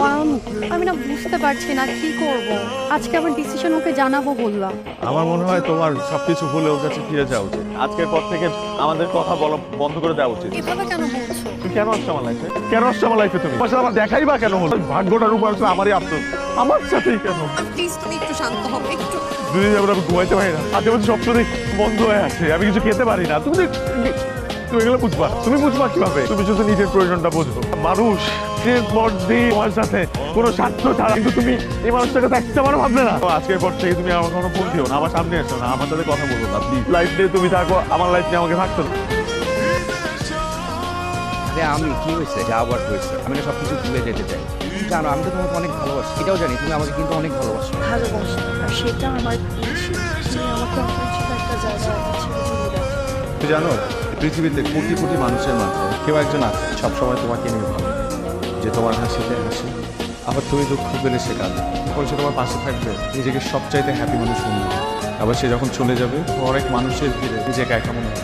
অয়ন, আমি না বুঝতে পারছি না কি করব। আজকে আমার ডিসিশন ওকে জানাবো বললাম। আমার মনে হয় তোমার সবকিছু ভুলে ওর কাছে ফিরে যাওয়া উচিত। আজকের পর থেকে আমাদের কথা বলা বন্ধ করে দেওয়া উচিত। এভাবে কেন বলছো? তুমি কেন আসছো আমার লাইফে? কেন আসছো আমার লাইফে? তুমি আমার সাথে আমার দেখাই বা কেন হলো? ভাগ্যটার উপর আসলে আমারই আফসোস। আমার সাথেই কেন? প্লিজ তুমি একটু শান্ত হও একটু। দুদিন যাবো আমি ঘুমাইতে পারি না। আজকে বলছি স্বপ্ন দেখি বন্ধ হয়ে আছে, আমি কিছু খেতে পারি না। তুমি এগুলো বুঝবা, তুমি বুঝবা কিভাবে? তুমি শুধু নিজের প্রয়োজনটা বোঝো। মানুষ দিনের পর দিন তোমার সাথে কোনো স্বার্থ ছাড়া, কিন্তু তুমি এই মানুষটাকে দেখতে পারো ভাবলে না। তো আজকের পর থেকে তুমি আমার কোনো ফোন দিও না, আমার সামনে এসো না, আমার সাথে কথা বলবো না প্লিজ। লাইফ নিয়ে তুমি থাকো, আমার লাইফ নিয়ে আমাকে থাকতো না। আরে আমি কি হয়েছে, যা আবার হয়েছে, আমি না সবকিছু ভুলে যেতে চাই। তুমি জানো আমি তো তোমাকে অনেক ভালোবাসি, এটাও জানি তুমি আমাকে কিন্তু অনেক ভালোবাসো। ভালোবাসি আর সেটা আমার তুমি আমাকে অপরিচিত একটা জায়গায় ছেড়ে চলে যাচ্ছ। তুমি জানো পৃথিবীতে কোটি কোটি মানুষের মাঝে কেউ একজন আছে সবসময় তোমাকে নিয়ে ভালো, যে তোমার হাসিতে হাসি, আবার তুমি দুঃখ পেলে সে কাঁদে, যখন সে তোমার পাশে থাকবে নিজেকে সবচাইতে হ্যাপি মানুষ মনে হবে। আবার সে যখন চলে যাবে অনেক মানুষের ভিড়ে নিজেকে একা মনে হবে।